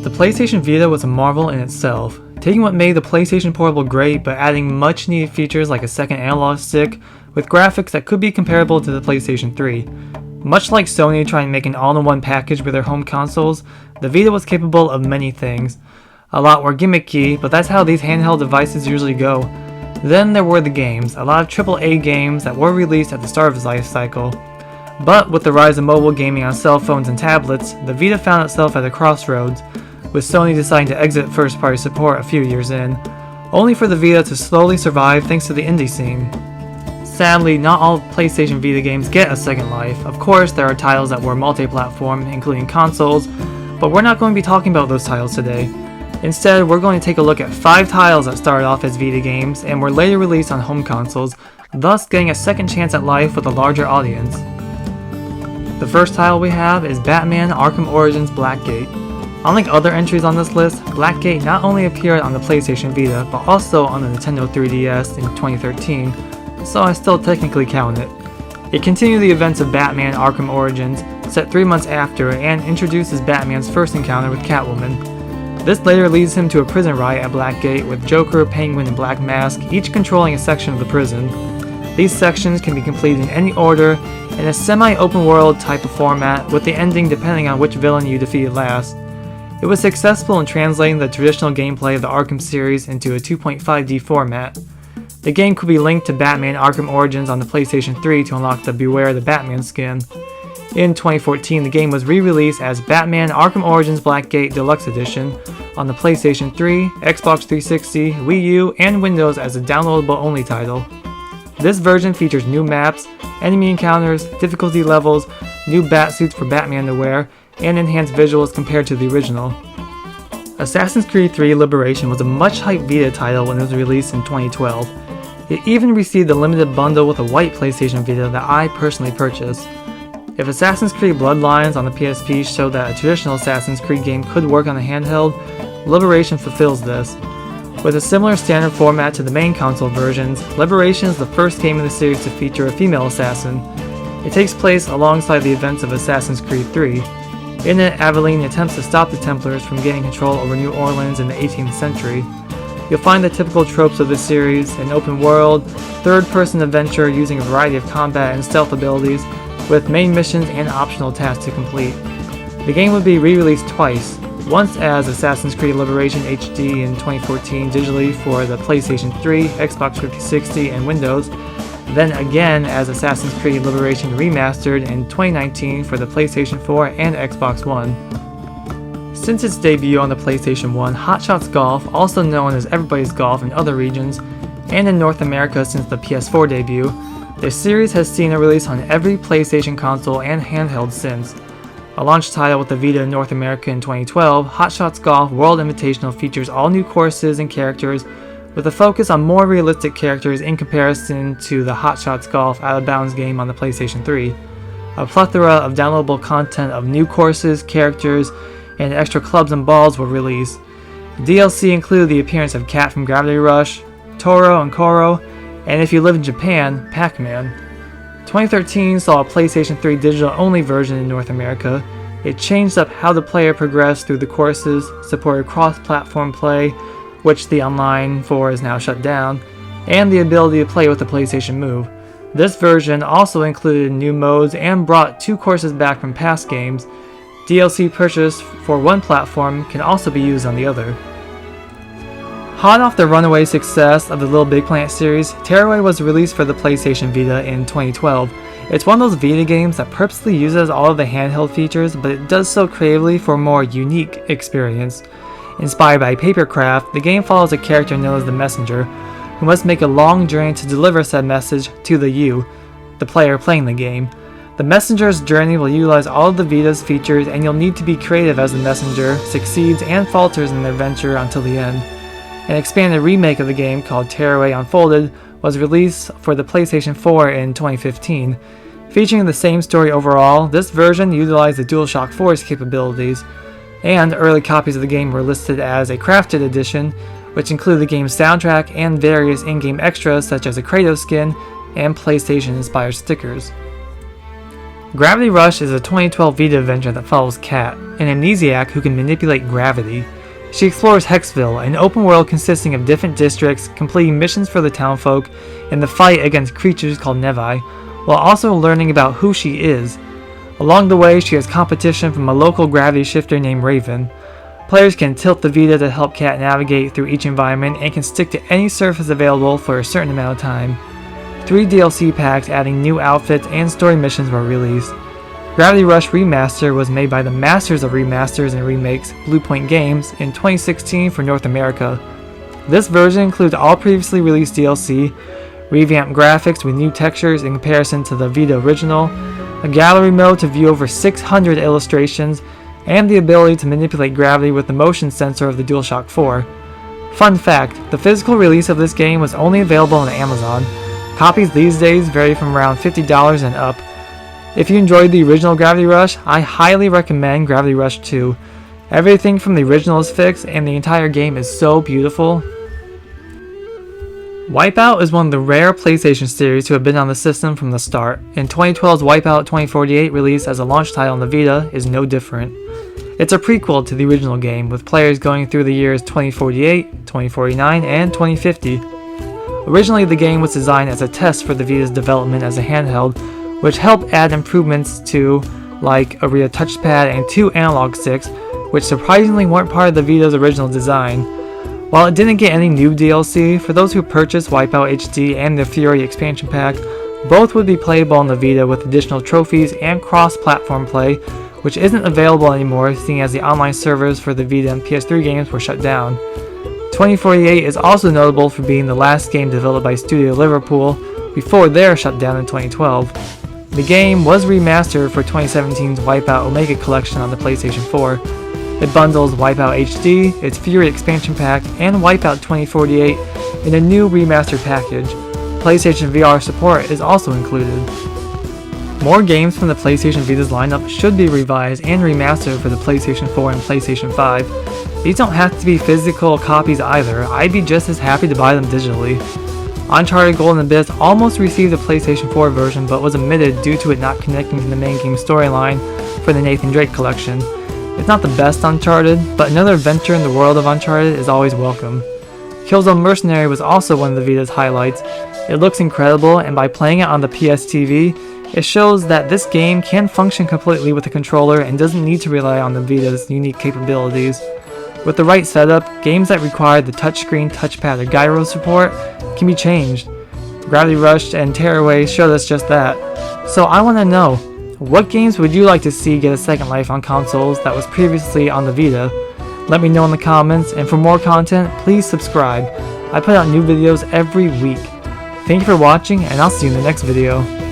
The PlayStation Vita was a marvel in itself, taking what made the PlayStation Portable great but adding much needed features like a second analog stick with graphics that could be comparable to the PlayStation 3. Much like Sony trying to make an all-in-one package with their home consoles, the Vita was capable of many things. A lot were gimmicky, but that's how these handheld devices usually go. Then there were the games, a lot of AAA games that were released at the start of its life cycle. But with the rise of mobile gaming on cell phones and tablets, the Vita found itself at a crossroads, with Sony deciding to exit first-party support a few years in, only for the Vita to slowly survive thanks to the indie scene. Sadly, not all PlayStation Vita games get a second life. Of course, there are titles that were multi-platform, including consoles, but we're not going to be talking about those titles today. Instead, we're going to take a look at 5 titles that started off as Vita games and were later released on home consoles, thus getting a second chance at life with a larger audience. The first title we have is Batman Arkham Origins Blackgate. Unlike other entries on this list, Blackgate not only appeared on the PlayStation Vita, but also on the Nintendo 3DS in 2013, so I still technically count it. It continued the events of Batman Arkham Origins, set 3 months after, and introduces Batman's first encounter with Catwoman. This later leads him to a prison riot at Blackgate with Joker, Penguin, and Black Mask, each controlling a section of the prison. These sections can be completed in any order, in a semi-open world type of format, with the ending depending on which villain you defeated last. It was successful in translating the traditional gameplay of the Arkham series into a 2.5D format. The game could be linked to Batman Arkham Origins on the PlayStation 3 to unlock the Beware the Batman skin. In 2014, the game was re-released as Batman Arkham Origins Blackgate Deluxe Edition on the PlayStation 3, Xbox 360, Wii U, and Windows as a downloadable-only title. This version features new maps, enemy encounters, difficulty levels, new batsuits for Batman to wear, and enhanced visuals compared to the original. Assassin's Creed 3 Liberation was a much-hyped Vita title when it was released in 2012. It even received a limited bundle with a white PlayStation Vita that I personally purchased. If Assassin's Creed Bloodlines on the PSP showed that a traditional Assassin's Creed game could work on a handheld, Liberation fulfills this. With a similar standard format to the main console versions, Liberation is the first game in the series to feature a female assassin. It takes place alongside the events of Assassin's Creed 3. In it, Aveline attempts to stop the Templars from gaining control over New Orleans in the 18th century. You'll find the typical tropes of this series, an open world, third-person adventure using a variety of combat and stealth abilities, with main missions and optional tasks to complete. The game would be re-released twice, once as Assassin's Creed Liberation HD in 2014 digitally for the PlayStation 3, Xbox 360, and Windows, then again as Assassin's Creed Liberation Remastered in 2019 for the PlayStation 4 and Xbox One. Since its debut on the PlayStation 1, Hotshots Golf, also known as Everybody's Golf in other regions, and in North America since the PS4 debut, the series has seen a release on every PlayStation console and handheld since. A launch title with the Vita in North America in 2012, Hotshots Golf World Invitational features all new courses and characters, with a focus on more realistic characters in comparison to the Hotshots Golf Out of Bounds game on the PlayStation 3. A plethora of downloadable content of new courses, characters, and extra clubs and balls were released. DLC included the appearance of Cat from Gravity Rush, Toro and Koro, and if you live in Japan, Pac-Man. 2013 saw a PlayStation 3 digital-only version in North America. It changed up how the player progressed through the courses, supported cross-platform play, which the online for is now shut down, and the ability to play with the PlayStation Move. This version also included new modes and brought 2 courses back from past games. DLC purchased for one platform can also be used on the other. Hot off the runaway success of the Little Big Planet series, Tearaway was released for the PlayStation Vita in 2012. It's one of those Vita games that purposely uses all of the handheld features, but it does so creatively for a more unique experience. Inspired by Papercraft, the game follows a character known as the Messenger, who must make a long journey to deliver said message to the player playing the game. The Messenger's journey will utilize all of the Vita's features, and you'll need to be creative as the Messenger succeeds and falters in their venture until the end. An expanded remake of the game called Tearaway Unfolded was released for the PlayStation 4 in 2015. Featuring the same story overall, this version utilized the DualShock 4's capabilities, and early copies of the game were listed as a crafted edition, which included the game's soundtrack and various in-game extras such as a Kratos skin and PlayStation-inspired stickers. Gravity Rush is a 2012 Vita adventure that follows Kat, an amnesiac who can manipulate gravity. She explores Hexville, an open world consisting of different districts, completing missions for the townfolk, and the fight against creatures called Nevi, while also learning about who she is. Along the way, she has competition from a local gravity shifter named Raven. Players can tilt the Vita to help Kat navigate through each environment and can stick to any surface available for a certain amount of time. 3 DLC packs adding new outfits and story missions were released. Gravity Rush Remaster was made by the masters of remasters and remakes, Bluepoint Games, in 2016 for North America. This version includes all previously released DLC, revamped graphics with new textures in comparison to the Vita original, a gallery mode to view over 600 illustrations, and the ability to manipulate gravity with the motion sensor of the DualShock 4. Fun fact, the physical release of this game was only available on Amazon. Copies these days vary from around $50 and up. If you enjoyed the original Gravity Rush, I highly recommend Gravity Rush 2. Everything from the original is fixed and the entire game is so beautiful. Wipeout is one of the rare PlayStation series to have been on the system from the start, and 2012's Wipeout 2048 release as a launch title on the Vita is no different. It's a prequel to the original game, with players going through the years 2048, 2049, and 2050. Originally, the game was designed as a test for the Vita's development as a handheld, which helped add improvements to, like a rear touchpad and 2 analog sticks, which surprisingly weren't part of the Vita's original design. While it didn't get any new DLC, for those who purchased Wipeout HD and the Fury expansion pack, both would be playable on the Vita with additional trophies and cross-platform play, which isn't available anymore seeing as the online servers for the Vita and PS3 games were shut down. 2048 is also notable for being the last game developed by Studio Liverpool before their shutdown in 2012. The game was remastered for 2017's Wipeout Omega Collection on the PlayStation 4. It bundles Wipeout HD, its Fury expansion pack, and Wipeout 2048 in a new remastered package. PlayStation VR support is also included. More games from the PlayStation Vita's lineup should be revised and remastered for the PlayStation 4 and PlayStation 5. These don't have to be physical copies either, I'd be just as happy to buy them digitally. Uncharted Golden Abyss almost received a PlayStation 4 version but was omitted due to it not connecting to the main game storyline for the Nathan Drake collection. It's not the best Uncharted, but another adventure in the world of Uncharted is always welcome. Killzone Mercenary was also one of the Vita's highlights. It looks incredible, and by playing it on the PS TV, it shows that this game can function completely with a controller and doesn't need to rely on the Vita's unique capabilities. With the right setup, games that require the touchscreen, touchpad, or gyro support can be changed. Gravity Rush and Tearaway showed us just that. So I want to know, what games would you like to see get a second life on consoles that was previously on the Vita? Let me know in the comments, and for more content, please subscribe. I put out new videos every week. Thank you for watching, and I'll see you in the next video.